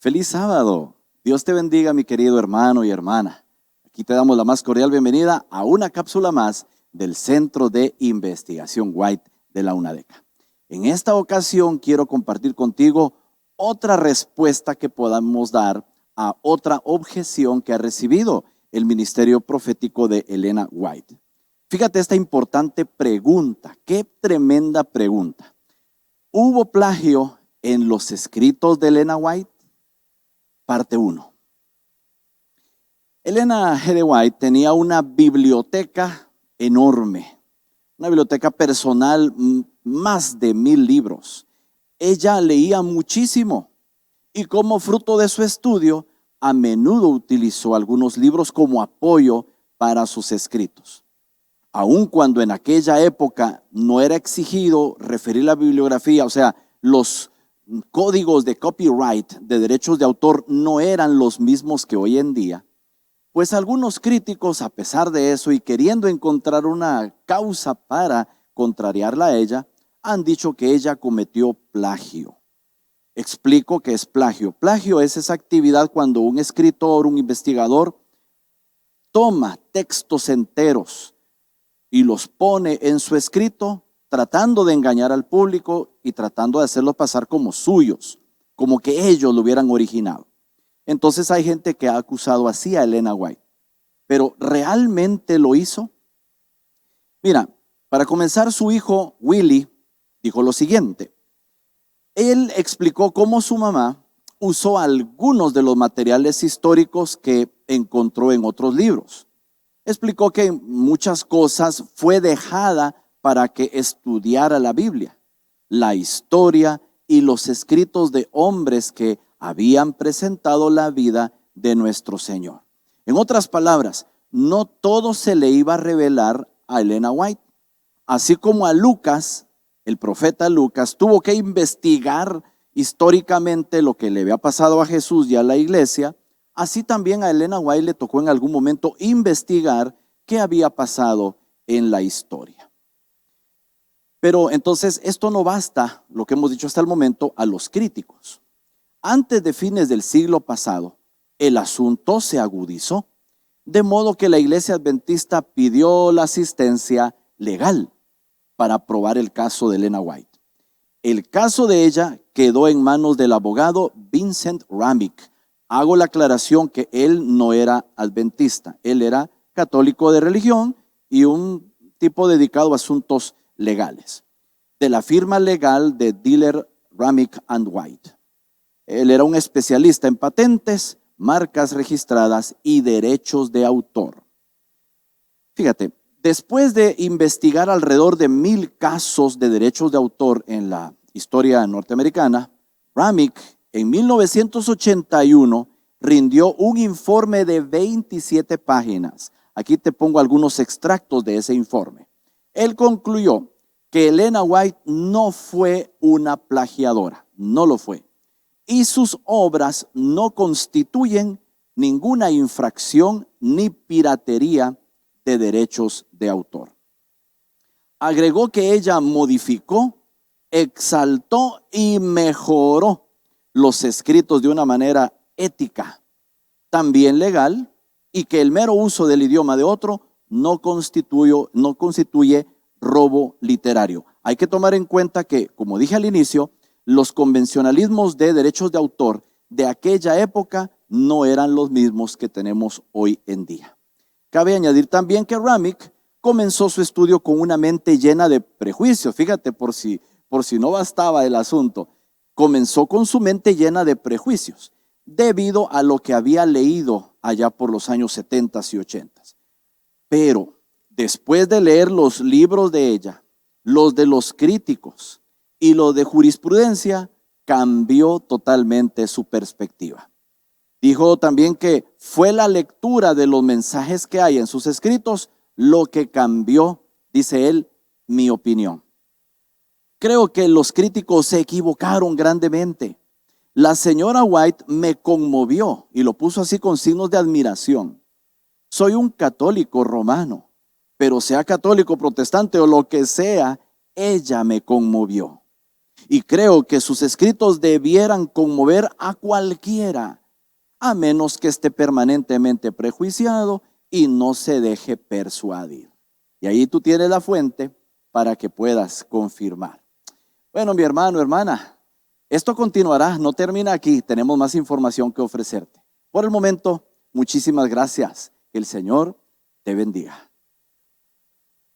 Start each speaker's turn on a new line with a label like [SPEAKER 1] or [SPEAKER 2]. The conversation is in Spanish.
[SPEAKER 1] Feliz sábado. Dios te bendiga, mi querido hermano y hermana. Aquí te damos la más cordial bienvenida a una cápsula más del Centro de Investigación White de la UNADECA. En esta ocasión quiero compartir contigo otra respuesta que podamos dar a otra objeción que ha recibido el ministerio profético de Elena White. Fíjate esta importante pregunta, qué tremenda pregunta. ¿Hubo plagio en los escritos de Elena White? Parte 1. Elena G. de White tenía una biblioteca enorme, una biblioteca personal, más de 1000 libros. Ella leía muchísimo y como fruto de su estudio, a menudo utilizó algunos libros como apoyo para sus escritos. Aun cuando en aquella época no era exigido referir la bibliografía, o sea, los códigos de copyright, de derechos de autor, no eran los mismos que hoy en día, pues algunos críticos, a pesar de eso y queriendo encontrar una causa para contrariarla a ella, han dicho que ella cometió plagio. Explico qué es plagio. Plagio es esa actividad cuando un escritor, un investigador, toma textos enteros y los pone en su escrito, tratando de engañar al público y tratando de hacerlo pasar como suyos, como que ellos lo hubieran originado. Entonces hay gente que ha acusado así a Elena White, pero ¿realmente lo hizo? Mira, para comenzar, su hijo Willie dijo lo siguiente. Él explicó cómo su mamá usó algunos de los materiales históricos que encontró en otros libros. Explicó que muchas cosas fue dejada para que estudiara la Biblia, la historia y los escritos de hombres que habían presentado la vida de nuestro Señor. En otras palabras, no todo se le iba a revelar a Elena White. Así como a Lucas, el profeta Lucas, tuvo que investigar históricamente lo que le había pasado a Jesús y a la iglesia, así también a Elena White le tocó en algún momento investigar qué había pasado en la historia. Pero entonces esto no basta, lo que hemos dicho hasta el momento, a los críticos. Antes de fines del siglo pasado, el asunto se agudizó, de modo que la iglesia adventista pidió la asistencia legal para probar el caso de Elena White. El caso de ella quedó en manos del abogado Vincent Ramick. Hago la aclaración que él no era adventista, él era católico de religión y un tipo dedicado a asuntos legales, de la firma legal de Diller, Ramick and White. Él era un especialista en patentes, marcas registradas y derechos de autor. Fíjate, después de investigar alrededor de 1000 casos de derechos de autor en la historia norteamericana, Ramick en 1981 rindió un informe de 27 páginas. Aquí te pongo algunos extractos de ese informe. Él concluyó que Elena White no fue una plagiadora, no lo fue. Y sus obras no constituyen ninguna infracción ni piratería de derechos de autor. Agregó que ella modificó, exaltó y mejoró los escritos de una manera ética, también legal, y que el mero uso del idioma de otro no constituye robo literario. Hay que tomar en cuenta que, como dije al inicio, los convencionalismos de derechos de autor de aquella época no eran los mismos que tenemos hoy en día. Cabe añadir también que Ramick comenzó su estudio con una mente llena de prejuicios. Fíjate, por si no bastaba el asunto, comenzó con su mente llena de prejuicios debido a lo que había leído allá por los años 70 y 80. Pero después de leer los libros de ella, los de los críticos y los de jurisprudencia, cambió totalmente su perspectiva. Dijo también que fue la lectura de los mensajes que hay en sus escritos lo que cambió, dice él, mi opinión. Creo que los críticos se equivocaron grandemente. La señora White me conmovió y lo puso así con signos de admiración. Soy un católico romano, pero sea católico, protestante o lo que sea, ella me conmovió. Y creo que sus escritos debieran conmover a cualquiera, a menos que esté permanentemente prejuiciado y no se deje persuadir. Y ahí tú tienes la fuente para que puedas confirmar. Bueno, mi hermano, hermana, esto continuará, no termina aquí, tenemos más información que ofrecerte. Por el momento, muchísimas gracias. Que el Señor te bendiga.